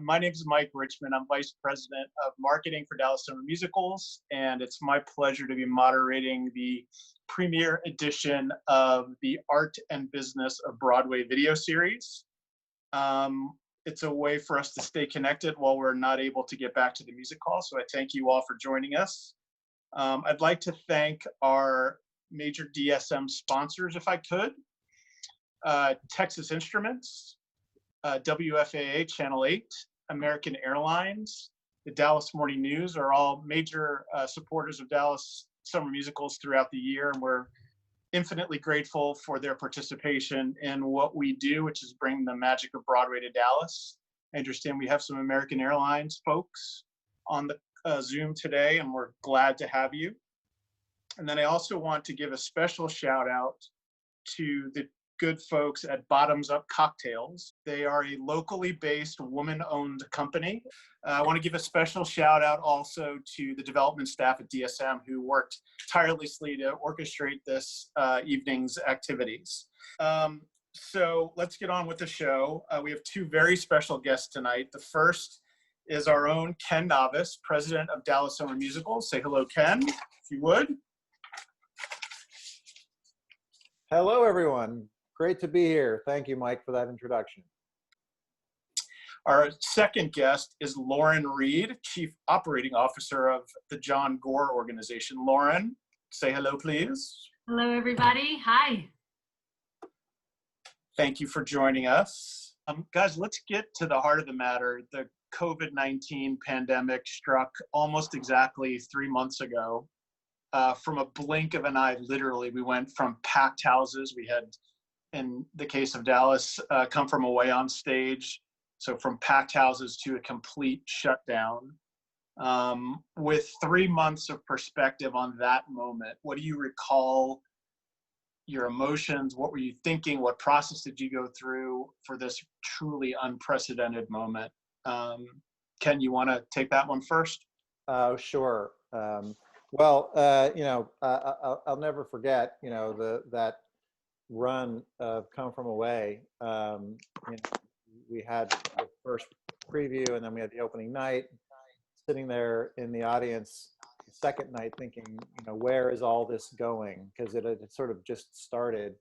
My name is Mike Richmond. I'm Vice President of Marketing for Dallas Summer Musicals, and it's my pleasure to be moderating the premiere edition of the Art and Business of Broadway video series. It's a way for us to stay connected while we're not able to get back to the music hall, so I thank you all for joining us. I'd like to thank our major DSM sponsors, if I could. Texas Instruments, WFAA Channel 8, American Airlines, the Dallas Morning News are all major supporters of Dallas Summer Musicals throughout the year, and we're infinitely grateful for their participation in what we do, which is bring the magic of Broadway to Dallas. I understand we have some American Airlines folks on the Zoom today, and we're glad to have you. And then I also want to give a special shout out to the good folks at Bottoms Up Cocktails. They are a locally based woman-owned company. I want to give a special shout out also to the development staff at DSM who worked tirelessly to orchestrate this evening's activities. So let's get on with the show. We have two very special guests tonight. The first is our own Ken Novice, president of Dallas Summer Musicals. Say hello, Ken, if you would. Hello, everyone. Great to be here. Thank you, Mike, for that introduction. Our second guest is Lauren Reed, Chief Operating Officer of the John Gore Organization. Lauren, say hello, please. Hello, everybody. Hi. Thank you for joining us. Guys, let's get to the heart of the matter. The COVID-19 pandemic struck almost exactly 3 months ago. From a blink of an eye, literally, we went from packed houses. We had, in the case of Dallas, Come From Away on stage. So from packed houses to a complete shutdown. With 3 months of perspective on that moment, what do you recall your emotions? What were you thinking? What process did you go through for this truly unprecedented moment? Ken, you want to take that one first? Sure. I'll never forget, that run of Come From Away. We had the first preview, and then we had the opening night. Sitting there in the audience, the second night, thinking, where is all this going? Because it had sort of just started.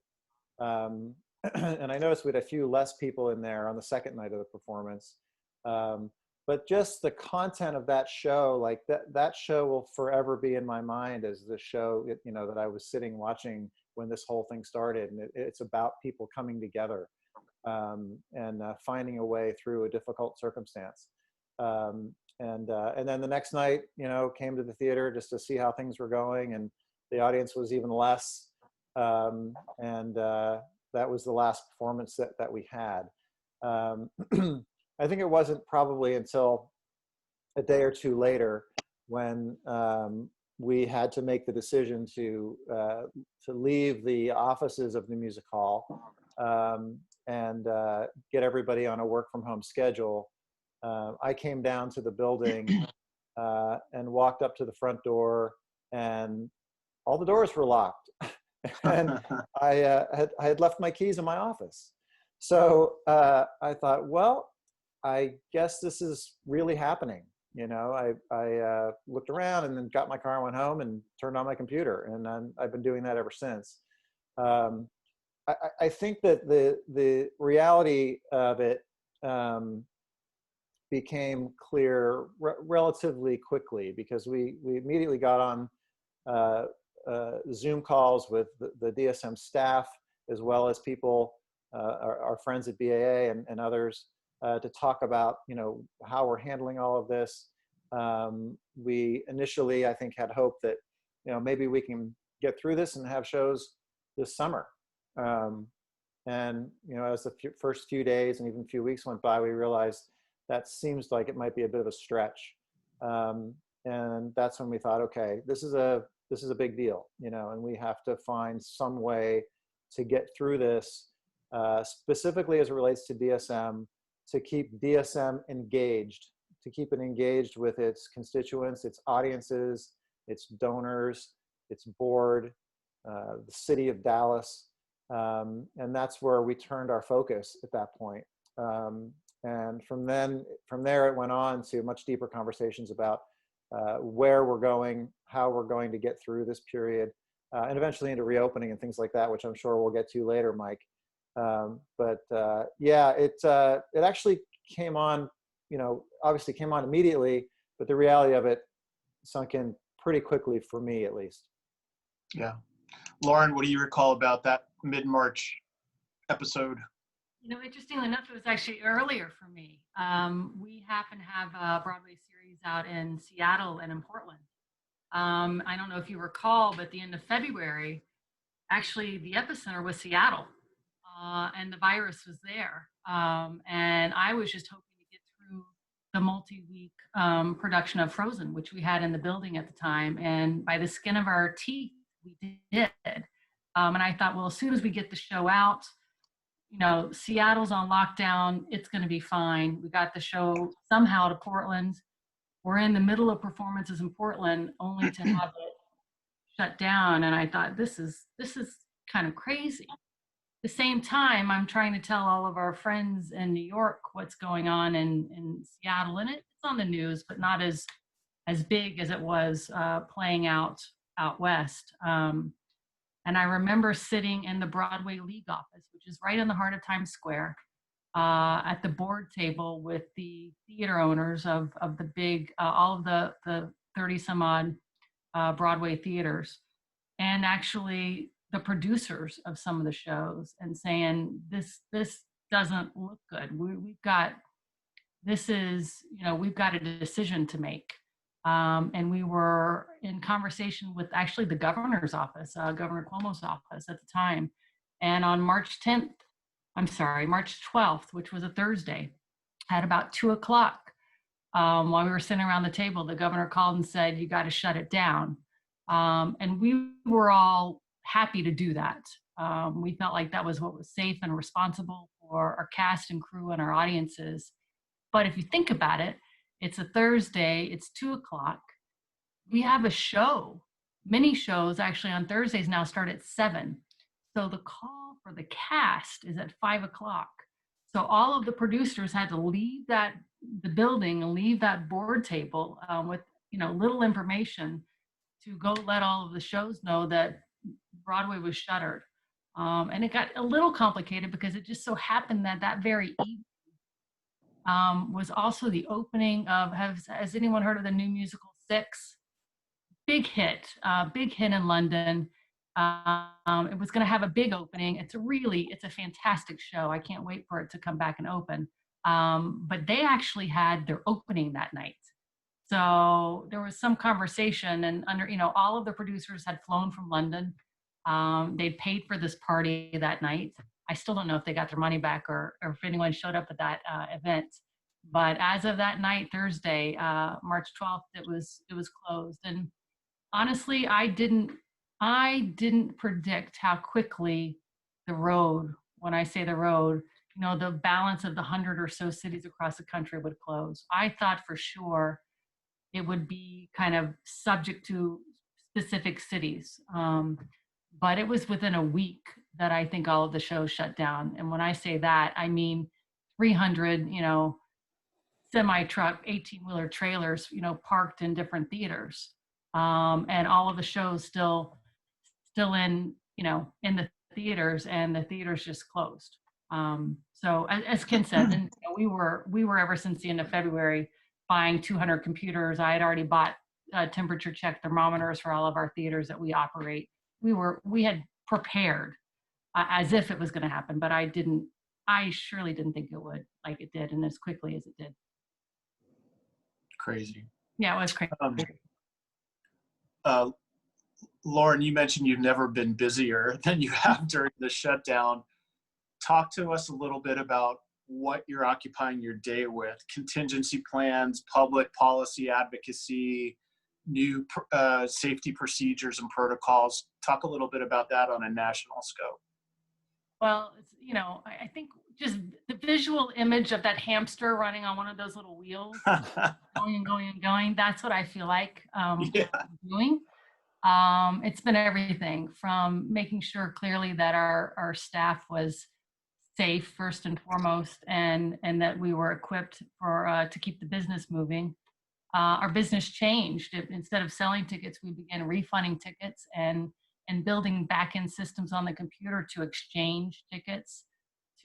And I noticed we had a few less people in there on the second night of the performance. But just the content of that show, like that show will forever be in my mind as the show, that I was sitting watching when this whole thing started. And it's about people coming together and finding a way through a difficult circumstance. And then the next night, came to the theater just to see how things were going, and the audience was even less. That was the last performance that we had. I think it wasn't probably until a day or two later when we had to make the decision to leave the offices of the music hall and get everybody on a work from home schedule. I came down to the building and walked up to the front door, and all the doors were locked. And I had left my keys in my office. So I thought, well, I guess this is really happening. I looked around and then got my car and went home and turned on my computer. And then I've been doing that ever since. I think that the reality of it became clear relatively quickly, because we immediately got on Zoom calls with the DSM staff, as well as people, our friends at BAA and others, to talk about, how we're handling all of this. We initially, I think, had hope that, maybe we can get through this and have shows this summer. As the first few days and even few weeks went by, we realized that seems like it might be a bit of a stretch. And that's when we thought, okay, this is a big deal, and we have to find some way to get through this, specifically as it relates to DSM, to keep DSM engaged, to keep it engaged with its constituents, its audiences, its donors, its board, the city of Dallas. And that's where we turned our focus at that point. And from there, it went on to much deeper conversations about where we're going, how we're going to get through this period, and eventually into reopening and things like that, which I'm sure we'll get to later, Mike. Yeah, it actually came on, obviously came on immediately, but the reality of it sunk in pretty quickly for me, at least. Yeah. Lauren, what do you recall about that mid-March episode? Interestingly enough, it was actually earlier for me. We happen to have a Broadway series out in Seattle and in Portland. I don't know if you recall, but at the end of February, actually the epicenter was Seattle, and the virus was there. And I was just hoping to get through the multi-week production of Frozen, which we had in the building at the time. And by the skin of our teeth, we did. And I thought, well, as soon as we get the show out, Seattle's on lockdown, it's going to be fine. We got the show somehow to Portland. We're in the middle of performances in Portland, only to have it shut down. And I thought, this is kind of crazy. At the same time, I'm trying to tell all of our friends in New York what's going on in Seattle, and it's on the news, but not as big as it was playing out west. And I remember sitting in the Broadway League office, which is right in the heart of Times Square, at the board table with the theater owners of the big, all of the 30 some odd Broadway theaters, and actually the producers of some of the shows, and saying, this doesn't look good. We've got a decision to make. And we were in conversation with actually the governor's office, Governor Cuomo's office at the time. And on March 12th, which was a Thursday, at about 2:00, while we were sitting around the table, the governor called and said, you got to shut it down. And we were all happy to do that. We felt like that was what was safe and responsible for our cast and crew and our audiences. But if you think about it, it's a Thursday, it's 2:00. We have a show. Many shows actually on Thursdays now start at 7. So the call for the cast is at 5:00. So all of the producers had to leave the building and leave that board table with little information to go let all of the shows know that Broadway was shuttered. And it got a little complicated because it just so happened that very evening was also the opening of, has anyone heard of the new musical Six? Big hit in London. It was going to have a big opening. It's a fantastic show. I can't wait for it to come back and open. But they actually had their opening that night. So there was some conversation, and all of the producers had flown from London. They'd paid for this party that night. I still don't know if they got their money back or if anyone showed up at that event. But as of that night, Thursday, March 12th, it was closed. And honestly, I didn't predict how quickly the road, when I say the road, the balance of the 100 or so cities across the country would close. I thought for sure it would be kind of subject to specific cities. But it was within a week that I think all of the shows shut down. And when I say that, I mean 300, semi-truck, 18-wheeler trailers, parked in different theaters. And all of the shows still in the theaters, and the theaters just closed. So as Ken said, and we were ever since the end of February buying 200 computers. I had already bought temperature check thermometers for all of our theaters that we operate. We had prepared as if it was going to happen, but I surely didn't think it would, like it did, and as quickly as it did. Crazy. Yeah, it was crazy. Lauren, you mentioned you've never been busier than you have during the shutdown. Talk to us a little bit about what you're occupying your day with: contingency plans, public policy advocacy, new safety procedures and protocols. Talk a little bit about that on a national scope. Well, I think just the visual image of that hamster running on one of those little wheels, going and going and going, that's what I feel like doing. It's been everything from making sure clearly that our staff was safe first and foremost, and that we were equipped for to keep the business moving. Our business changed. Instead of selling tickets, we began refunding tickets and building back-end systems on the computer to exchange tickets,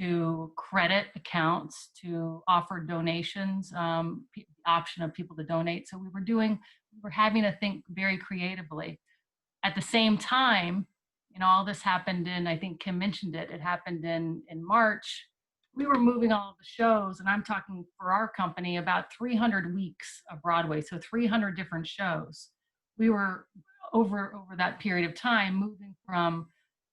to credit accounts, to offer donations, the option of people to donate. So we were having to think very creatively. At the same time, all this happened in, I think Kim mentioned it, it happened in March. We were moving all of the shows, and I'm talking for our company about 300 weeks of Broadway, so 300 different shows. We were over that period of time moving from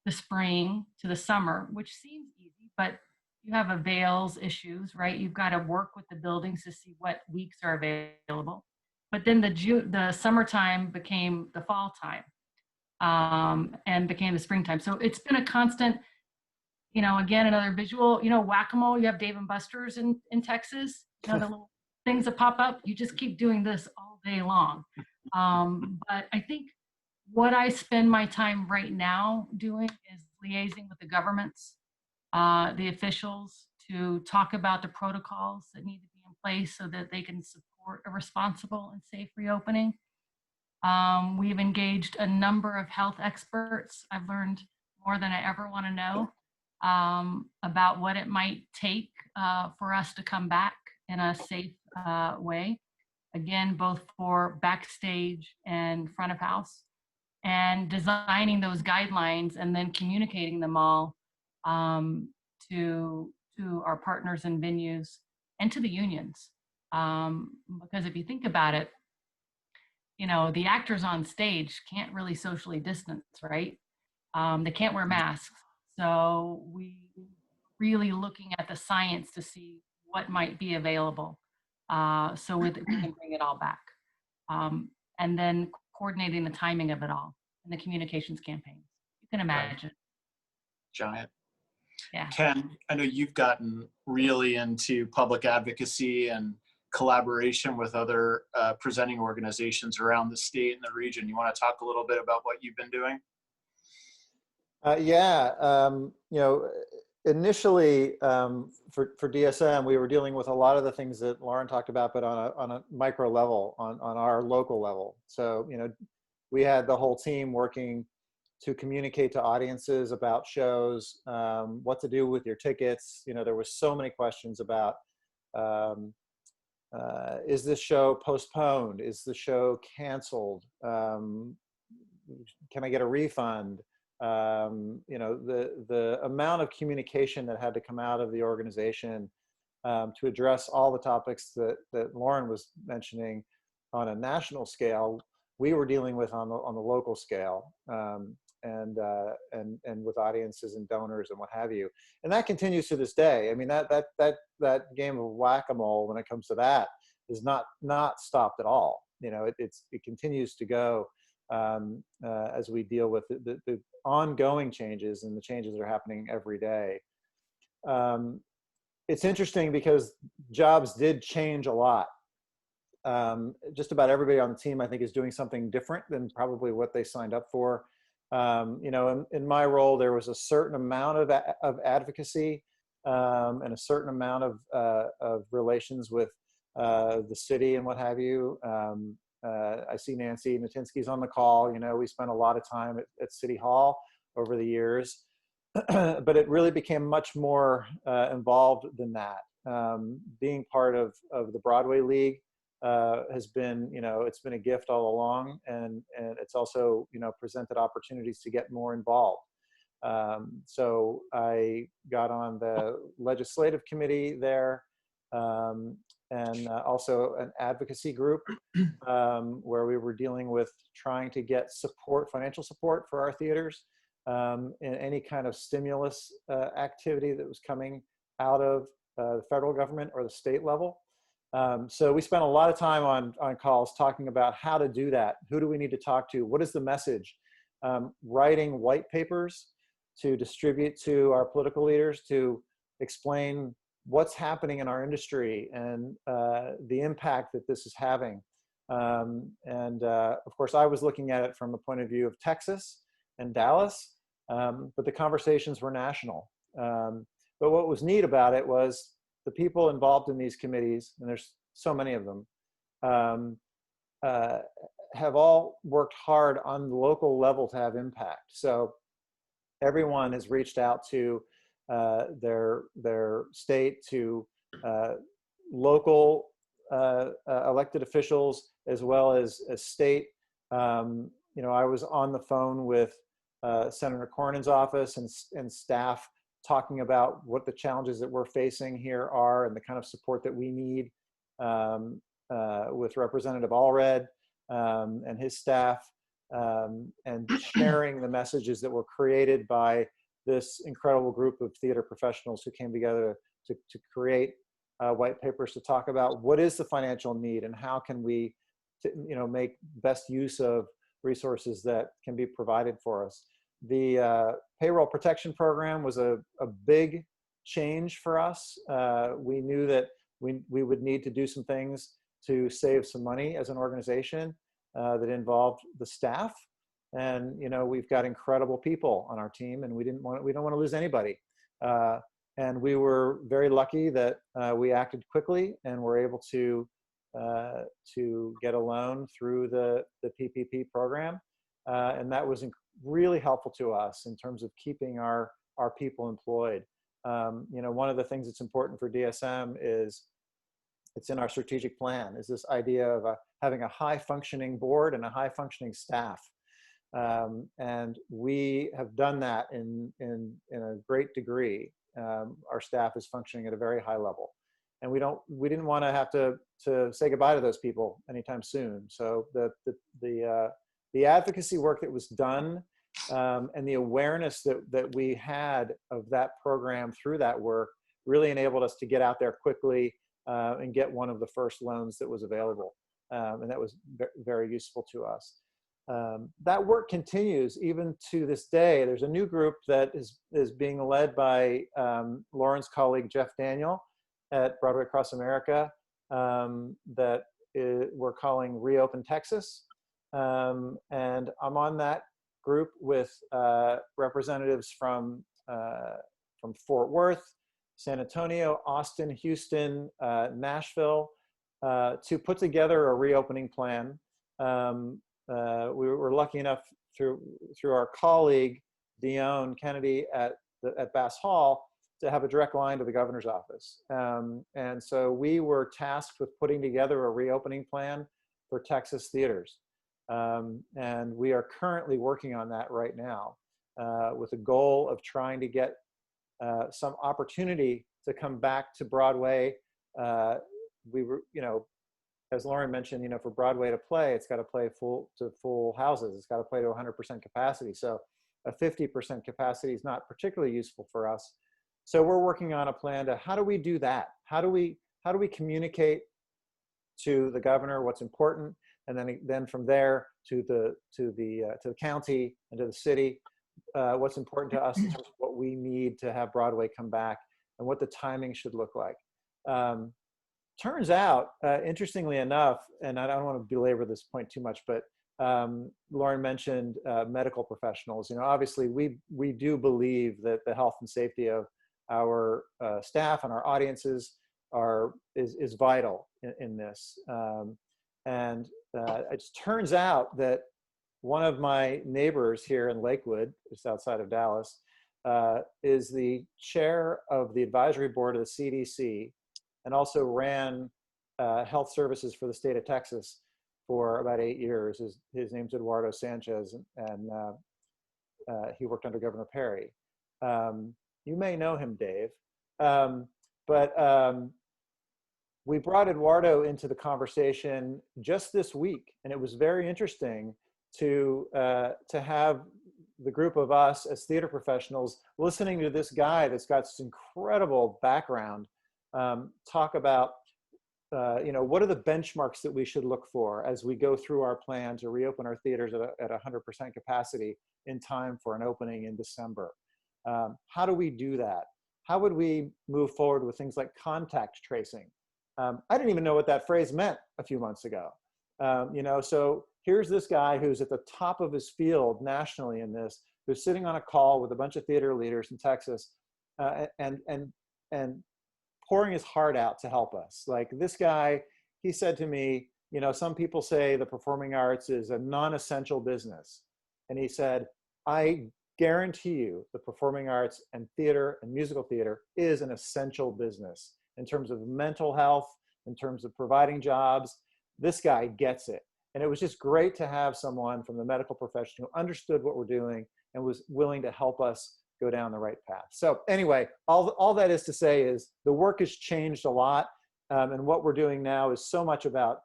the spring to the summer, which seems easy, but you have avails issues, right? You've got to work with the buildings to see what weeks are available. But then the summertime became the fall time, and became the springtime. So it's been a constant, again, another visual, whack-a-mole. You have Dave and Buster's in Texas, the little things that pop up. You just keep doing this all day long. But I think what I spend my time right now doing is liaising with the governments, the officials, to talk about the protocols that need to be in place so that they can support a responsible and safe reopening. We've engaged a number of health experts. I've learned more than I ever want to know about what it might take for us to come back in a safe way. Again, both for backstage and front of house, and designing those guidelines and then communicating them all to our partners and venues and to the unions. Because if you think about it, the actors on stage can't really socially distance, right? They can't wear masks. So we really looking at the science to see what might be available, so we can bring it all back. And then coordinating the timing of it all and the communications campaigns. You can imagine. Giant. Yeah. Ken, I know you've gotten really into public advocacy and collaboration with other presenting organizations around the state and the region. You want to talk a little bit about what you've been doing? Initially for DSM, we were dealing with a lot of the things that Lauren talked about, but on a micro level, on our local level. So, we had the whole team working to communicate to audiences about shows, what to do with your tickets. There was so many questions about, is this show postponed? Is the show canceled? Can I get a refund? The amount of communication that had to come out of the organization to address all the topics that Lauren was mentioning on a national scale, we were dealing with on the local scale, and with audiences and donors and what have you. And that continues to this day. I mean, that game of whack-a-mole, when it comes to that, is not stopped at all. It continues to go as we deal with the ongoing changes and the changes that are happening every day. It's interesting because jobs did change a lot. Just about everybody on the team, I think, is doing something different than probably what they signed up for. In my role, there was a certain amount of advocacy and a certain amount of relations with the city and what have you. I see Nancy Natinsky's on the call. We spent a lot of time at City Hall over the years, but it really became much more involved than that. Being part of the Broadway League has been, it's been a gift all along, and it's also, presented opportunities to get more involved. So I got on the legislative committee there, and also an advocacy group where we were dealing with trying to get financial support for our theaters in any kind of stimulus activity that was coming out of the federal government or the state level. So we spent a lot of time on calls talking about how to do that. Who do we need to talk to? What is the message? Writing white papers to distribute to our political leaders to explain what's happening in our industry and the impact that this is having. Of course, I was looking at it from the point of view of Texas and Dallas, but the conversations were national. But what was neat about it was the people involved in these committees, and there's so many of them, have all worked hard on the local level to have impact. So everyone has reached out to their state, to local elected officials, as well as state. You know, I was on the phone with Senator Cornyn's office and staff, talking about what the challenges that we're facing here are and the kind of support that we need, with Representative Allred and his staff, and sharing the messages that were created by this incredible group of theater professionals who came together to create white papers to talk about what is the financial need and how can we, you know, make best use of resources that can be provided for us. The payroll protection program was a big change for us. We knew that we would need to do some things to save some money as an organization that involved the staff. And, you know, we've got incredible people on our team, and we don't want to lose anybody. And we were very lucky that we acted quickly and were able to get a loan through the PPP program. And that was really helpful to us in terms of keeping our people employed. You know, one of the things that's important for DSM is, it's in our strategic plan, is this idea of having a high functioning board and a high functioning staff. And we have done that in a great degree. Our staff is functioning at a very high level, and we didn't want to have to say goodbye to those people anytime soon. So the advocacy work that was done, and the awareness that we had of that program through that work really enabled us to get out there quickly and get one of the first loans that was available. And that was very useful to us. That work continues even to this day. There's a new group that is being led by Lauren's colleague, Jeff Daniel, at Broadway Across America, that we're calling Reopen Texas. And I'm on that group with representatives from Fort Worth, San Antonio, Austin, Houston, Nashville, to put together a reopening plan. We were lucky enough through our colleague Dion Kennedy at Bass Hall to have a direct line to the governor's office. And so we were tasked with putting together a reopening plan for Texas theaters. And we are currently working on that right now, with a goal of trying to get some opportunity to come back to Broadway. We were, you know, as Lauren mentioned, you know, for Broadway to play, it's got to play full houses. It's got to play to 100% capacity. So a 50% capacity is not particularly useful for us. So we're working on a plan to, how do we do that? How do we communicate to the governor what's important, and then from there to the county and to the city, what's important to us in terms of what we need to have Broadway come back and what the timing should look like. Turns out, interestingly enough, and I don't want to belabor this point too much, but Lauren mentioned medical professionals. You know, obviously we do believe that the health and safety of our staff and our audiences is vital in this. And it turns out that one of my neighbors here in Lakewood, just outside of Dallas, is the chair of the advisory board of the CDC, and also ran health services for the state of Texas for about 8 years. His name's Eduardo Sanchez, and he worked under Governor Perry. You may know him, Dave. But we brought Eduardo into the conversation just this week, and it was very interesting to have the group of us as theater professionals listening to this guy that's got this incredible background talk about, you know, what are the benchmarks that we should look for as we go through our plan to reopen our theaters at 100% capacity in time for an opening in December. How do we do that? How would we move forward with things like contact tracing? I didn't even know what that phrase meant a few months ago. You know, so here's this guy who's at the top of his field nationally in this, who's sitting on a call with a bunch of theater leaders in Texas, and pouring his heart out to help us. Like this guy, he said to me, you know, some people say the performing arts is a non-essential business. And he said, I guarantee you the performing arts and theater and musical theater is an essential business in terms of mental health, in terms of providing jobs. This guy gets it. And it was just great to have someone from the medical profession who understood what we're doing and was willing to help us go down the right path. So anyway, all that is to say is the work has changed a lot. And what we're doing now is so much about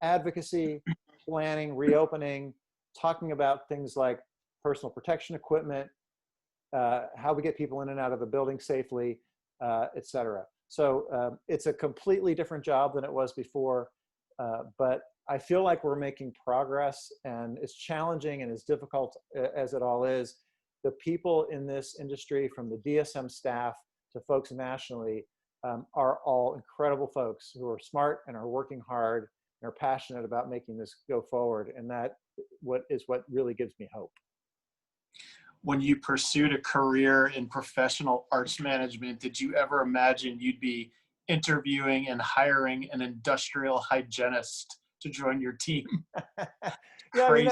advocacy, planning, reopening, talking about things like personal protection equipment, how we get people in and out of the building safely, et cetera. So it's a completely different job than it was before, but I feel like we're making progress, and as challenging and as difficult as it all is, the people in this industry, from the DSM staff to folks nationally, are all incredible folks who are smart and are working hard and are passionate about making this go forward. And that what really gives me hope. When you pursued a career in professional arts management, did you ever imagine you'd be interviewing and hiring an industrial hygienist to join your team? Yeah, I mean,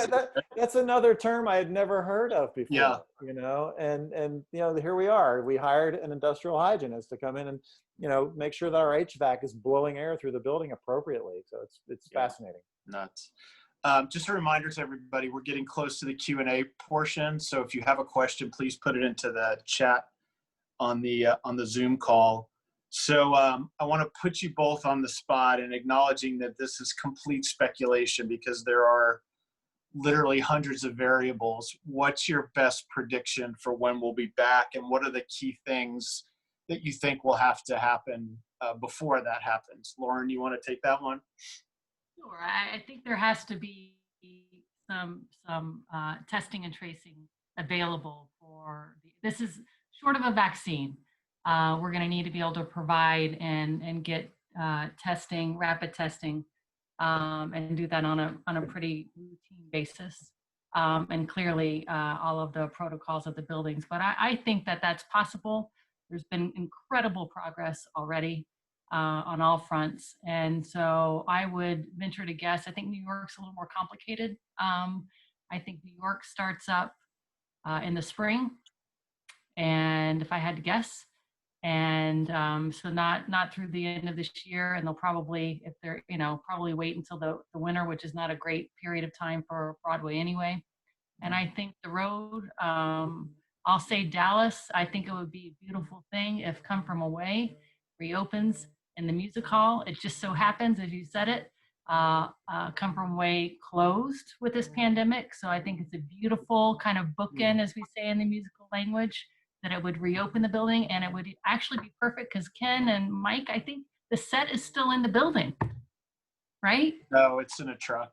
that's another term I had never heard of before. Yeah. You know, and you know, here we are. We hired an industrial hygienist to come in and, you know, make sure that our HVAC is blowing air through the building appropriately. So it's fascinating. Nuts. Just a reminder to everybody, we're getting close to the Q&A portion. So if you have a question, please put it into the chat on the Zoom call. So I want to put you both on the spot, and acknowledging that this is complete speculation because there are literally hundreds of variables. What's your best prediction for when we'll be back, and what are the key things that you think will have to happen before that happens? Lauren, you want to take that one? Sure. I think there has to be some testing and tracing available for this is short of a vaccine. We're going to need to be able to provide and get testing, rapid testing, and do that on a pretty routine basis. And clearly all of the protocols of the buildings. But I think that that's possible. There's been incredible progress already on all fronts. And so I would venture to guess, I think New York's a little more complicated. I think New York starts up in the spring. And if I had to guess, and so not through the end of this year, and they'll probably, if they're, probably wait until the winter, which is not a great period of time for Broadway anyway. And I think the road, I'll say Dallas, I think it would be a beautiful thing if Come From Away reopens in the music hall. It just so happens, as you said it, Come From Away closed with this pandemic. So I think it's a beautiful kind of bookend, as we say in the musical language, that it would reopen the building, and it would actually be perfect because Ken and Mike, I think the set is still in the building, right? No, it's in a truck.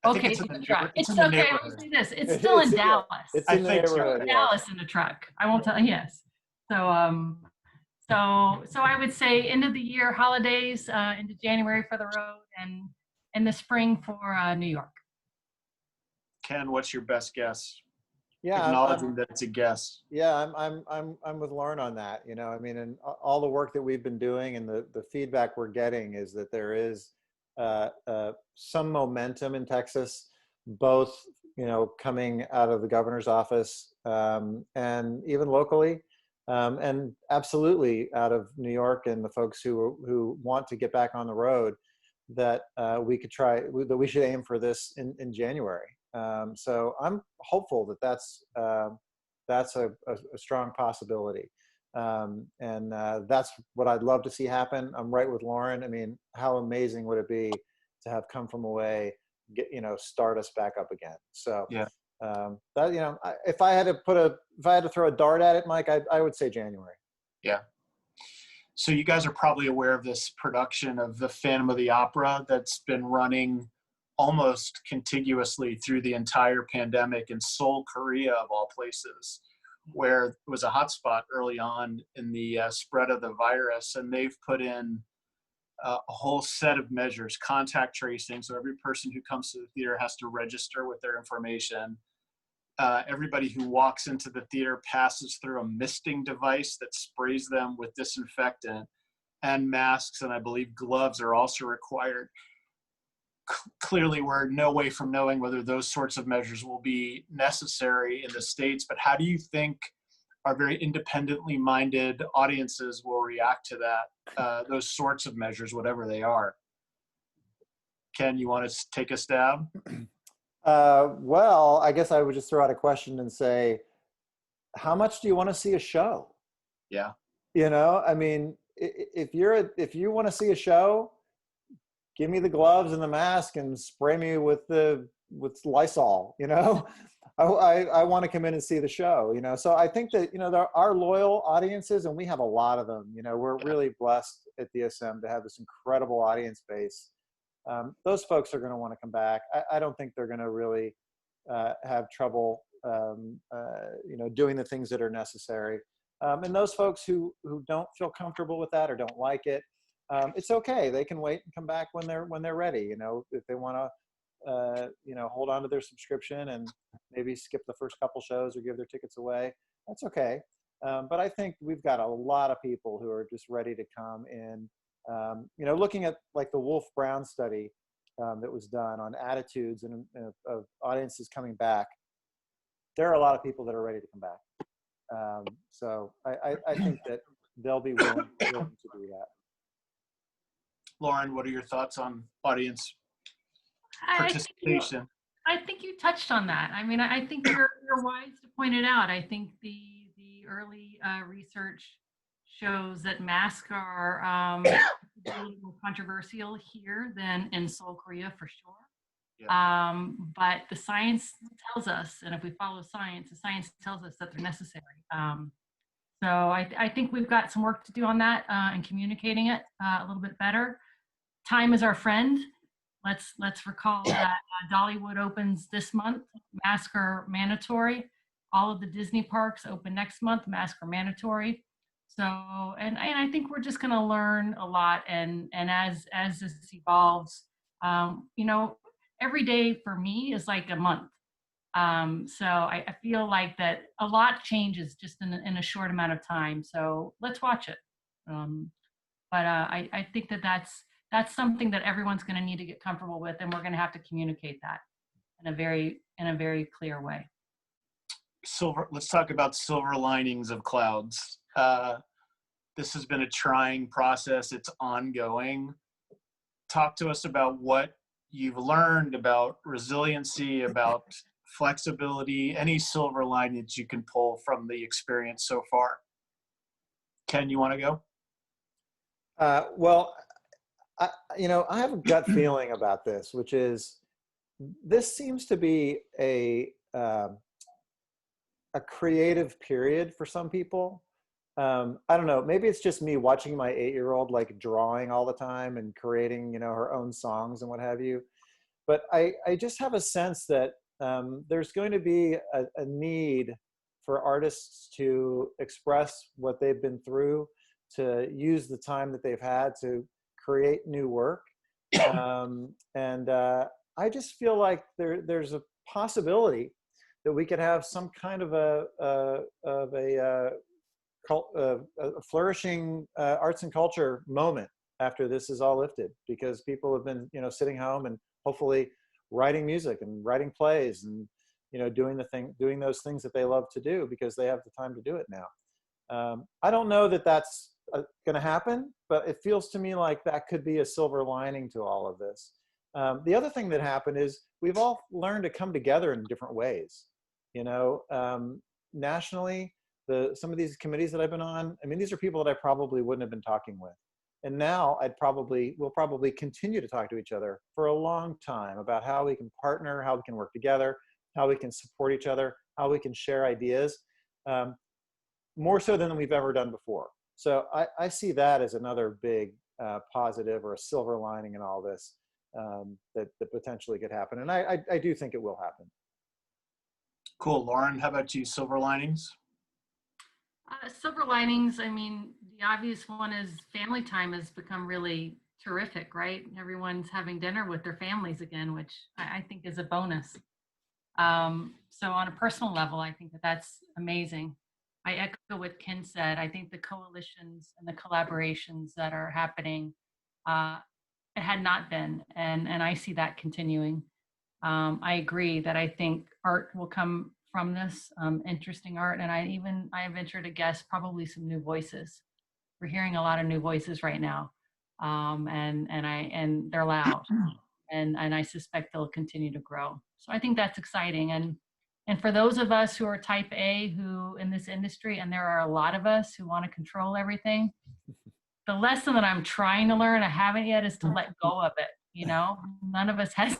Okay, it's in the truck. It's okay. I'll say this. It's still in Dallas. It's in the neighborhood. Dallas in the truck. I won't tell. Yes. So, so I would say end of the year, holidays, into January for the road, and in the spring for New York. Ken, what's your best guess? Yeah, acknowledging that it's a guess. Yeah, I'm with Lauren on that. I mean, and all the work that we've been doing and the feedback we're getting is that there is some momentum in Texas, both coming out of the governor's office and even locally, and absolutely out of New York and the folks who want to get back on the road. That we should aim for this in January. So I'm hopeful that that's a strong possibility. And that's what I'd love to see happen. I'm right with Lauren. I mean, how amazing would it be to have Come From Away, start us back up again. So yeah, if I had to throw a dart at it, Mike, I would say January. Yeah. So you guys are probably aware of this production of the Phantom of the Opera that's been running almost contiguously through the entire pandemic in Seoul, Korea, of all places, where it was a hotspot early on in the spread of the virus. And they've put in a whole set of measures, contact tracing. So every person who comes to the theater has to register with their information. everybody who walks into the theater passes through a misting device that sprays them with disinfectant, and masks, and I believe gloves are also required. Clearly, we're no way from knowing whether those sorts of measures will be necessary in the States, but how do you think our very independently minded audiences will react to that, those sorts of measures, whatever they are? Ken, you want to take a stab? Well, I guess I would just throw out a question and say, how much do you want to see a show? Yeah. You know, I mean, if you want to see a show, give me the gloves and the mask and spray me with Lysol, you know. I want to come in and see the show, you know. So I think that, you know, there are loyal audiences, and we have a lot of them. You know, we're really blessed at DSM to have this incredible audience base. Those folks are going to want to come back. I don't think they're going to really have trouble, you know, doing the things that are necessary. And those folks who don't feel comfortable with that or don't like it, it's okay. They can wait and come back when they're ready. You know, if they want to, you know, hold on to their subscription and maybe skip the first couple shows or give their tickets away, that's okay. But I think we've got a lot of people who are just ready to come in. You know, looking at like the Wolf Brown study that was done on attitudes and of audiences coming back, there are a lot of people that are ready to come back. So I think that they'll be willing to do that. Lauren, what are your thoughts on audience participation? I think you touched on that. I mean, I think you're wise to point it out. I think the early research shows that masks are a little more controversial here than in Seoul, Korea, for sure. Yeah. But the science tells us, and if we follow science, the science tells us that they're necessary. So I think we've got some work to do on that and communicating it a little bit better. Time is our friend. Let's recall that Dollywood opens this month. Masks are mandatory. All of the Disney parks open next month. Masks are mandatory. So, and I think we're just going to learn a lot. And as this evolves, you know, every day for me is like a month. So I feel like that a lot changes just in a short amount of time. So let's watch it. But I think that's something that everyone's going to need to get comfortable with, and we're going to have to communicate that in a very clear way. Let's talk about silver linings of clouds. This has been a trying process. It's ongoing. Talk to us about what you've learned about resiliency, about flexibility, any silver linings you can pull from the experience so far. Ken, you want to go? Well, you know, I have a gut feeling about this, which is this seems to be a creative period for some people. I don't know, maybe it's just me watching my 8-year-old like drawing all the time and creating, you know, her own songs and what have you. But I just have a sense that there's going to be a need for artists to express what they've been through, to use the time that they've had to create new work. And I just feel like there's a possibility that we could have some kind of a flourishing arts and culture moment after this is all lifted, because people have been, you know, sitting home and hopefully writing music and writing plays and, you know, doing those things that they love to do because they have the time to do it now. I don't know that that's going to happen, but it feels to me like that could be a silver lining to all of this. The other thing that happened is we've all learned to come together in different ways. You know, nationally, some of these committees that I've been on, I mean, these are people that I probably wouldn't have been talking with. And now we'll probably continue to talk to each other for a long time about how we can partner, how we can work together, how we can support each other, how we can share ideas, more so than we've ever done before. So I see that as another big positive or a silver lining in all this that potentially could happen. And I do think it will happen. Cool. Lauren, how about you? Silver linings? Silver linings, I mean, the obvious one is family time has become really terrific, right? Everyone's having dinner with their families again, which I think is a bonus. So on a personal level, I think that that's amazing. I echo what Ken said. I think the coalitions and the collaborations that are happening, it had not been, and I see that continuing. I agree that I think art will come from this, interesting art, and I venture to guess probably some new voices. We're hearing a lot of new voices right now, and they're loud, and I suspect they'll continue to grow. So I think that's exciting, and for those of us who are Type A, who in this industry, and there are a lot of us who want to control everything, the lesson that I'm trying to learn, I haven't yet, is to let go of it. None of us has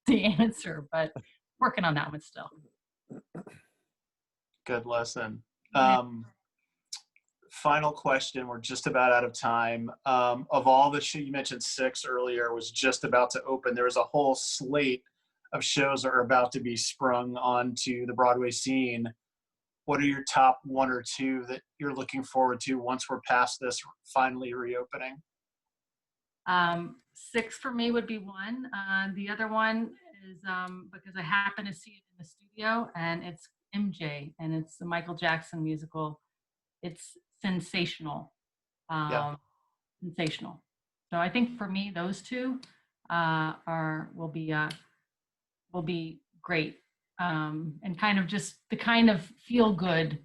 the answer, but working on that one still. Good lesson. Yeah. Final question. We're just about out of time. Of all the shows, you mentioned 6 earlier, was just about to open. There was a whole slate of shows that are about to be sprung onto the Broadway scene. What are your top 1 or 2 that you're looking forward to once we're past this finally reopening? 6 for me would be one. The other one is because I happen to see it in the studio, and it's MJ, and it's the Michael Jackson musical. It's sensational. Yeah. Sensational. So I think for me, those 2 will be great, and kind of just the kind of feel good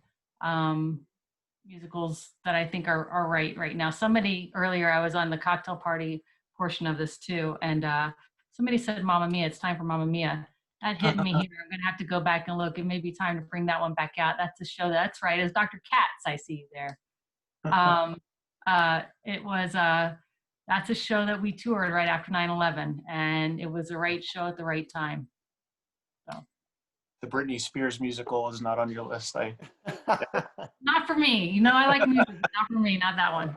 musicals that I think are right now. Somebody earlier, I was on the cocktail party portion of this too, and somebody said Mamma Mia. It's time for Mamma Mia. That hit me here. I'm gonna have to go back and look. It may be time to bring that one back out. That's a show. That's right. It's Dr. Katz. I see you there. It was that's a show that we toured right after 9/11, and it was the right show at the right time. So The Britney Spears musical is not on your list. not for me. I like music, but not for me. Not that one.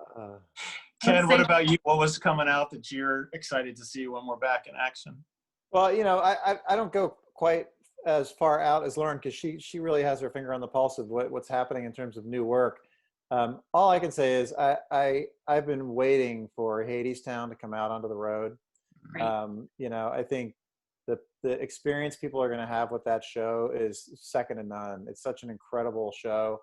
Ken, what about you? What was coming out that you're excited to see when we're back in action? Well, I don't go quite as far out as Lauren, because she really has her finger on the pulse of what's happening in terms of new work. All I can say is I've been waiting for Hadestown to come out onto the road. Great. I think the experience people are going to have with that show is second to none. It's such an incredible show,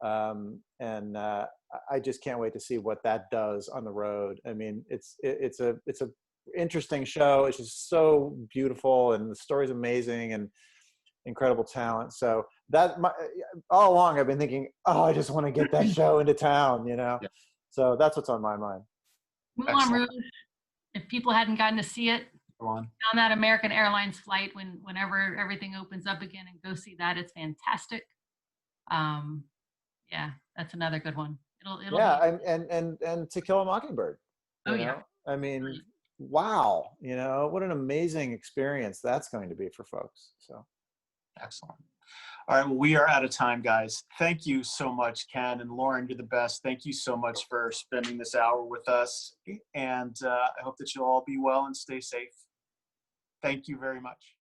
and I just can't wait to see what that does on the road. I mean, it's a interesting show. It's just so beautiful, and the story's amazing, and incredible talent. So all along I've been thinking, I just want to get that show into town, Yeah. So that's what's on my mind. Moulin Rouge, if people hadn't gotten to see it, on that American Airlines flight, whenever everything opens up again, and go see that. It's fantastic. Yeah, that's another good one. It'll and To Kill a Mockingbird. Yeah. I mean, wow, what an amazing experience that's going to be for folks. So excellent. All right, well, we are out of time, guys. Thank you so much, Ken and Lauren. You're the best. Thank you so much for spending this hour with us, and I hope that you'll all be well and stay safe. Thank you very much.